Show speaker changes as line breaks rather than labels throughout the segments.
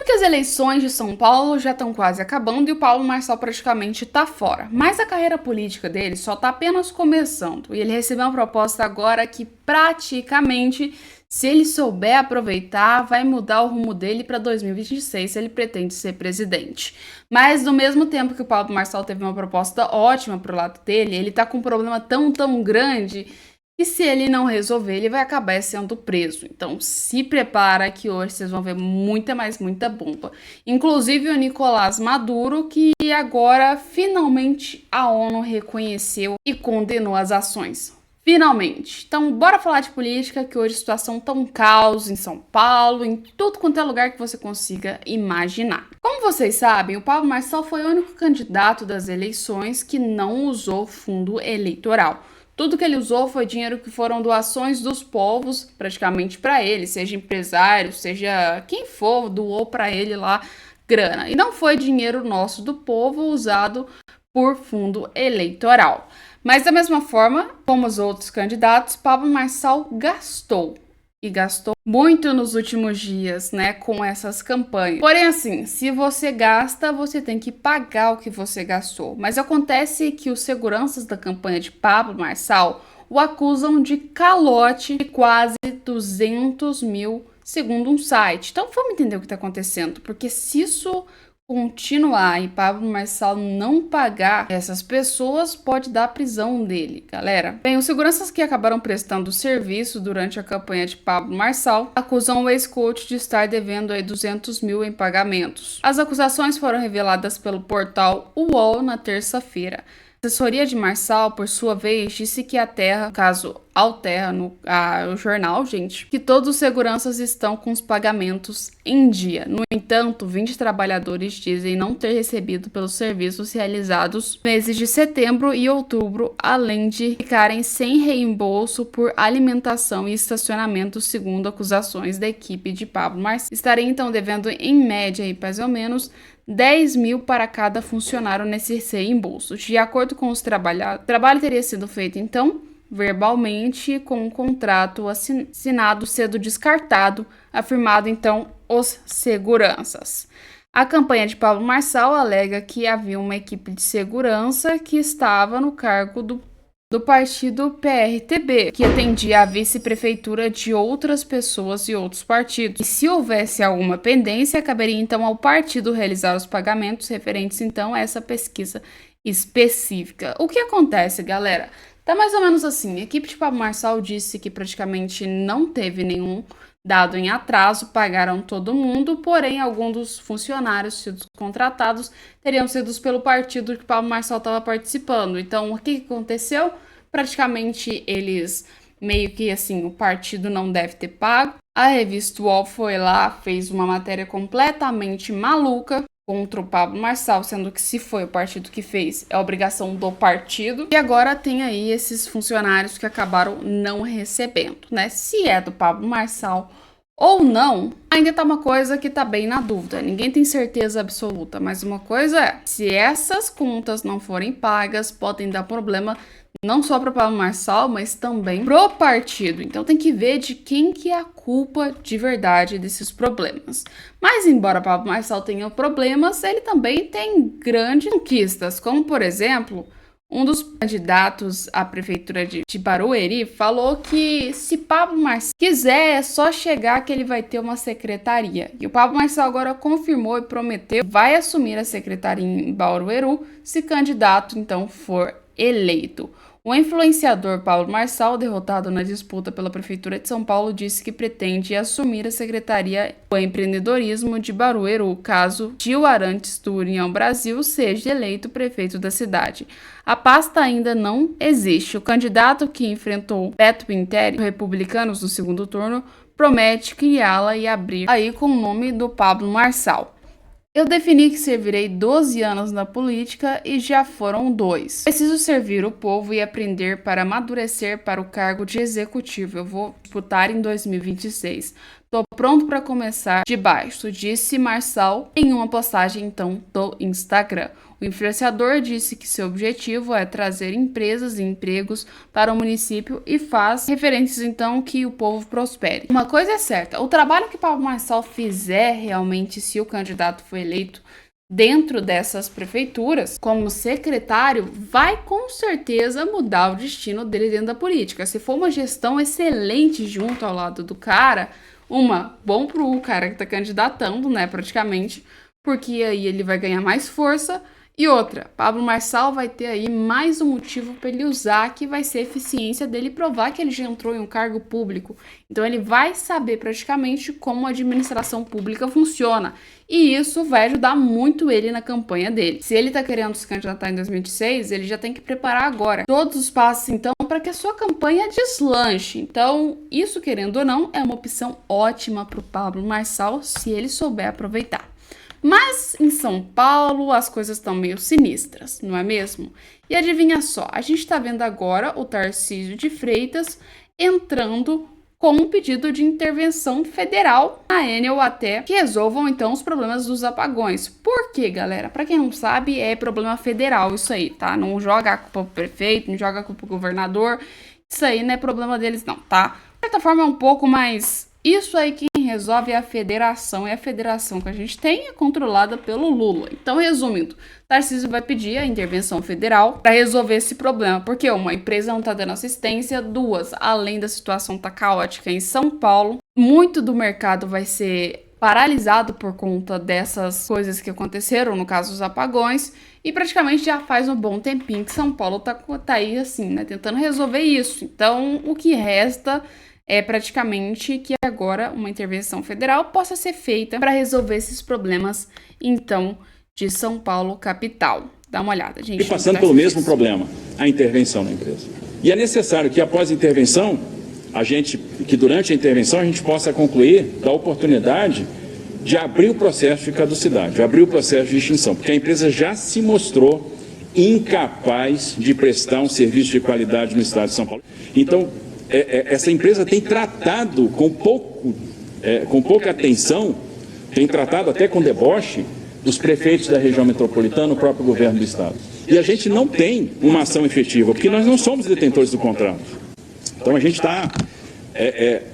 que as eleições de São Paulo já estão quase acabando e o Pablo Marçal praticamente está fora. Mas a carreira política dele só está apenas começando. E ele recebeu uma proposta agora que praticamente, se ele souber aproveitar, vai mudar o rumo dele para 2026 se ele pretende ser presidente. Mas no mesmo tempo que o Pablo Marçal teve uma proposta ótima pro lado dele, ele tá com um problema tão grande e se ele não resolver, ele vai acabar sendo preso. Então, se prepara que hoje vocês vão ver muita bomba. Inclusive o Nicolás Maduro, que agora finalmente a ONU reconheceu e condenou as ações. Finalmente. Então, bora falar de política, que hoje a situação tá um caos em São Paulo, em tudo quanto é lugar que você consiga imaginar. Como vocês sabem, o Pablo Marçal foi o único candidato das eleições que não usou fundo eleitoral. Tudo que ele usou foi dinheiro que foram doações dos povos, praticamente para ele, seja empresário, seja quem for, doou para ele lá grana. E não foi dinheiro nosso do povo usado por fundo eleitoral. Mas da mesma forma, como os outros candidatos, Pablo Marçal gastou. E gastou muito nos últimos dias, né, com essas campanhas. Porém, assim, se você gasta, você tem que pagar o que você gastou. Mas acontece que os seguranças da campanha de Pablo Marçal o acusam de calote de quase 200 mil, segundo um site. Então, vamos entender o que está acontecendo, porque se isso continuar e Pablo Marçal não pagar essas pessoas, pode dar prisão dele, galera. Bem, os seguranças que acabaram prestando serviço durante a campanha de Pablo Marçal acusam o ex-coach de estar devendo aí 200 mil em pagamentos. As acusações foram reveladas pelo portal UOL na terça-feira. A assessoria de Marçal, por sua vez, disse que a Terra, no caso Alterra, o jornal, gente, que todos os seguranças estão com os pagamentos em dia. No entanto, 20 trabalhadores dizem não ter recebido pelos serviços realizados nos meses de setembro e outubro, além de ficarem sem reembolso por alimentação e estacionamento, segundo acusações da equipe de Pablo Marçal. Estarem então devendo em média, mais ou menos, 10 mil para cada funcionário nesses reembolsos. De acordo com os trabalhadores, o trabalho teria sido feito, então, verbalmente, com um contrato assinado sendo descartado, afirmado, então, os seguranças. A campanha de Pablo Marçal alega que havia uma equipe de segurança que estava no cargo do partido PRTB, que atendia a vice-prefeitura de outras pessoas e outros partidos. E se houvesse alguma pendência, caberia então ao partido realizar os pagamentos referentes então a essa pesquisa específica. O que acontece, galera? Tá mais ou menos assim, a equipe de Pablo Marçal disse que praticamente não teve nenhum dado em atraso, pagaram todo mundo, porém alguns dos funcionários sido contratados teriam sido pelo partido que Pablo Marçal estava participando. Então, o que aconteceu? Praticamente eles meio que assim, o partido não deve ter pago. A revista UOL foi lá, fez uma matéria completamente maluca contra o Pablo Marçal, sendo que se foi o partido que fez, é obrigação do partido. E agora tem aí esses funcionários que acabaram não recebendo, né? Se é do Pablo Marçal ou não, ainda tá uma coisa que tá bem na dúvida. Ninguém tem certeza absoluta, mas uma coisa é, se essas contas não forem pagas, podem dar problema não só para o Pablo Marçal, mas também pro partido. Então tem que ver de quem que é a culpa de verdade desses problemas. Mas embora Pablo Marçal tenha problemas, ele também tem grandes conquistas, como por exemplo, um dos candidatos à prefeitura de Barueri falou que se Pablo Marçal quiser, é só chegar que ele vai ter uma secretaria. E o Pablo Marçal agora confirmou e prometeu que vai assumir a secretaria em Barueri se candidato então for eleito. O influenciador Pablo Marçal, derrotado na disputa pela Prefeitura de São Paulo, disse que pretende assumir a Secretaria do Empreendedorismo de Barueri, caso Gil Arantes do União Brasil seja eleito prefeito da cidade. A pasta ainda não existe. O candidato que enfrentou Beto Pintelli, republicanos, no segundo turno, promete criá-la e abrir aí com o nome do Pablo Marçal. Eu defini que servirei 12 anos na política e já foram 2. Preciso servir o povo e aprender para amadurecer para o cargo de executivo. Eu vou disputar em 2026. Tô pronto para começar de baixo, disse Marçal em uma postagem então do Instagram. O influenciador disse que seu objetivo é trazer empresas e empregos para o município e faz referências então que o povo prospere. Uma coisa é certa, o trabalho que Pablo Marçal fizer realmente, se o candidato for eleito dentro dessas prefeituras, como secretário, vai com certeza mudar o destino dele dentro da política. Se for uma gestão excelente junto ao lado do cara, bom pro cara que tá candidatando, né, praticamente, porque aí ele vai ganhar mais força. E outra, Pablo Marçal vai ter aí mais um motivo para ele usar, que vai ser a eficiência dele provar que ele já entrou em um cargo público. Então ele vai saber praticamente como a administração pública funciona. E isso vai ajudar muito ele na campanha dele. Se ele tá querendo se candidatar em 2026, ele já tem que preparar agora todos os passos, então, para que a sua campanha deslanche. Então, isso, querendo ou não, é uma opção ótima para o Pablo Marçal, se ele souber aproveitar. Mas em São Paulo as coisas estão meio sinistras, não é mesmo? E adivinha só, a gente está vendo agora o Tarcísio de Freitas entrando com um pedido de intervenção federal na Enel até que resolvam então os problemas dos apagões. Por quê, galera? Para quem não sabe, é problema federal isso aí, tá? Não joga a culpa pro prefeito, não joga a culpa pro governador, isso aí não é problema deles não, tá? De certa forma é um pouco mais... Isso aí quem resolve é a federação, e a federação que a gente tem é controlada pelo Lula. Então, resumindo, Tarcísio vai pedir a intervenção federal para resolver esse problema, porque uma, empresa não está dando assistência, duas, além da situação tá caótica em São Paulo, muito do mercado vai ser paralisado por conta dessas coisas que aconteceram, no caso os apagões, e praticamente já faz um bom tempinho que São Paulo tá aí assim, né, tentando resolver isso. Então, o que resta é praticamente que agora uma intervenção federal possa ser feita para resolver esses problemas, então, de São Paulo, capital. Dá uma olhada, gente.
E passando pelo mesmo problema, a intervenção na empresa. E é necessário que após a intervenção, que durante a intervenção a gente possa concluir da oportunidade de abrir o processo de caducidade, de abrir o processo de extinção, porque a empresa já se mostrou incapaz de prestar um serviço de qualidade no estado de São Paulo. Então, essa empresa tem tratado com pouca atenção, tem tratado até com deboche os prefeitos da região metropolitana, o próprio governo do estado. E a gente não tem uma ação efetiva, porque nós não somos detentores do contrato. Então a gente está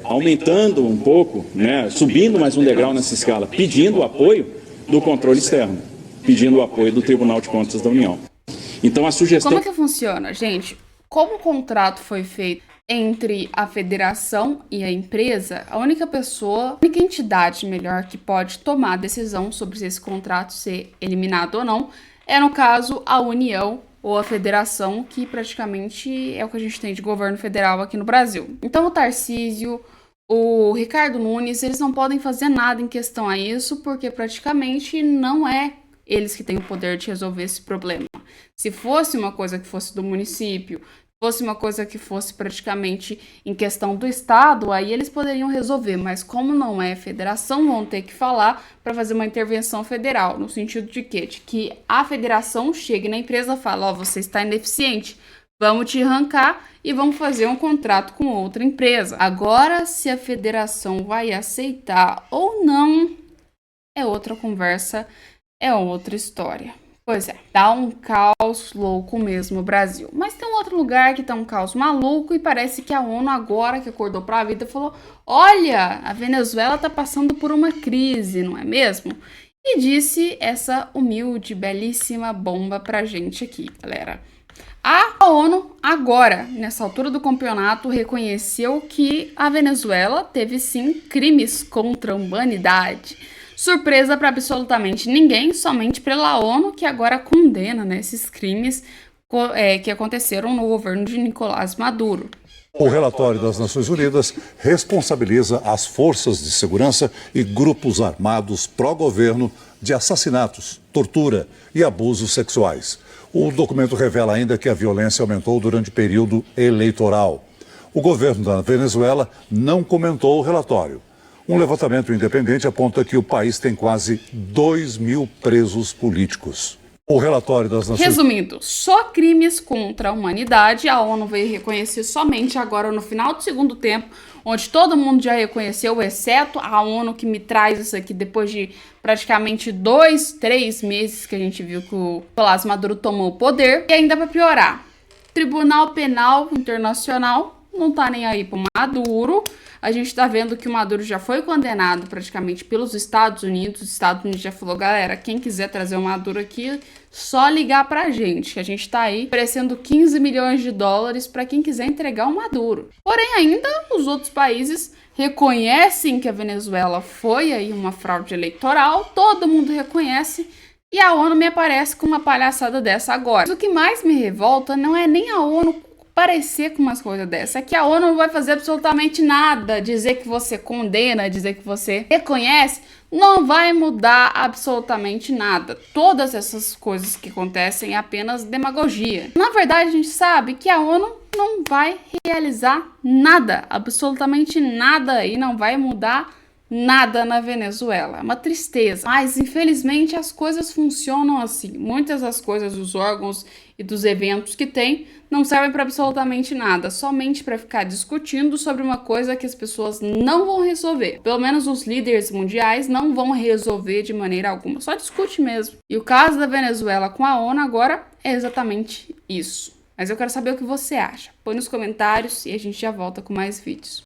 aumentando um pouco, né, subindo mais um degrau nessa escala, pedindo o apoio do controle externo, pedindo o apoio do Tribunal de Contas da União. Então a sugestão...
Como é que funciona, gente? Como o contrato foi feito entre a federação e a empresa, a única entidade melhor que pode tomar a decisão sobre se esse contrato ser eliminado ou não é, no caso, a União ou a federação, que praticamente é o que a gente tem de governo federal aqui no Brasil. Então o Tarcísio, o Ricardo Nunes, eles não podem fazer nada em questão a isso, porque praticamente não é eles que têm o poder de resolver esse problema. Se fosse uma coisa que fosse do município, fosse uma coisa que fosse praticamente em questão do estado, aí eles poderiam resolver, mas como não é federação, vão ter que falar para fazer uma intervenção federal, no sentido de quê? De que a federação chegue na empresa e fale, ó, você está ineficiente, vamos te arrancar e vamos fazer um contrato com outra empresa. Agora, se a federação vai aceitar ou não, é outra conversa, é outra história. Pois é, tá um caos louco mesmo o Brasil. Mas tem um outro lugar que tá um caos maluco e parece que a ONU agora que acordou pra vida falou, olha, a Venezuela tá passando por uma crise, não é mesmo? E disse essa humilde, belíssima bomba pra gente aqui, galera. A ONU agora, nessa altura do campeonato, reconheceu que a Venezuela teve sim crimes contra a humanidade. Surpresa para absolutamente ninguém, somente pela ONU, que agora condena, né, esses crimes que aconteceram no governo de Nicolás Maduro.
O relatório das Nações Unidas responsabiliza as forças de segurança e grupos armados pró-governo de assassinatos, tortura e abusos sexuais. O documento revela ainda que a violência aumentou durante o período eleitoral. O governo da Venezuela não comentou o relatório. Um levantamento independente aponta que o país tem quase 2.000 presos políticos. O relatório das Nações
Resumindo, só crimes contra a humanidade a ONU veio reconhecer somente agora no final do segundo tempo, onde todo mundo já reconheceu, exceto a ONU, que me traz isso aqui depois de praticamente 2, 3 meses que a gente viu que o Nicolás Maduro tomou o poder. E ainda para piorar, Tribunal Penal Internacional não tá nem aí pro Maduro. A gente tá vendo que o Maduro já foi condenado praticamente pelos Estados Unidos. Os Estados Unidos já falou, galera, quem quiser trazer o Maduro aqui, só ligar pra gente, que a gente tá aí oferecendo 15 milhões de dólares pra quem quiser entregar o Maduro. Porém, ainda os outros países reconhecem que a Venezuela foi aí uma fraude eleitoral, todo mundo reconhece, e a ONU me aparece com uma palhaçada dessa agora. Mas o que mais me revolta não é nem a ONU parecer com umas coisas dessa, é que a ONU não vai fazer absolutamente nada. Dizer que você condena, dizer que você reconhece, não vai mudar absolutamente nada. Todas essas coisas que acontecem é apenas demagogia. Na verdade, a gente sabe que a ONU não vai realizar nada, absolutamente nada, e não vai mudar nada na Venezuela. É uma tristeza. Mas, infelizmente, as coisas funcionam assim. Muitas das coisas dos órgãos e dos eventos que tem não servem para absolutamente nada, somente para ficar discutindo sobre uma coisa que as pessoas não vão resolver. Pelo menos os líderes mundiais não vão resolver de maneira alguma. Só discute mesmo. E o caso da Venezuela com a ONU agora é exatamente isso. Mas eu quero saber o que você acha. Põe nos comentários e a gente já volta com mais vídeos.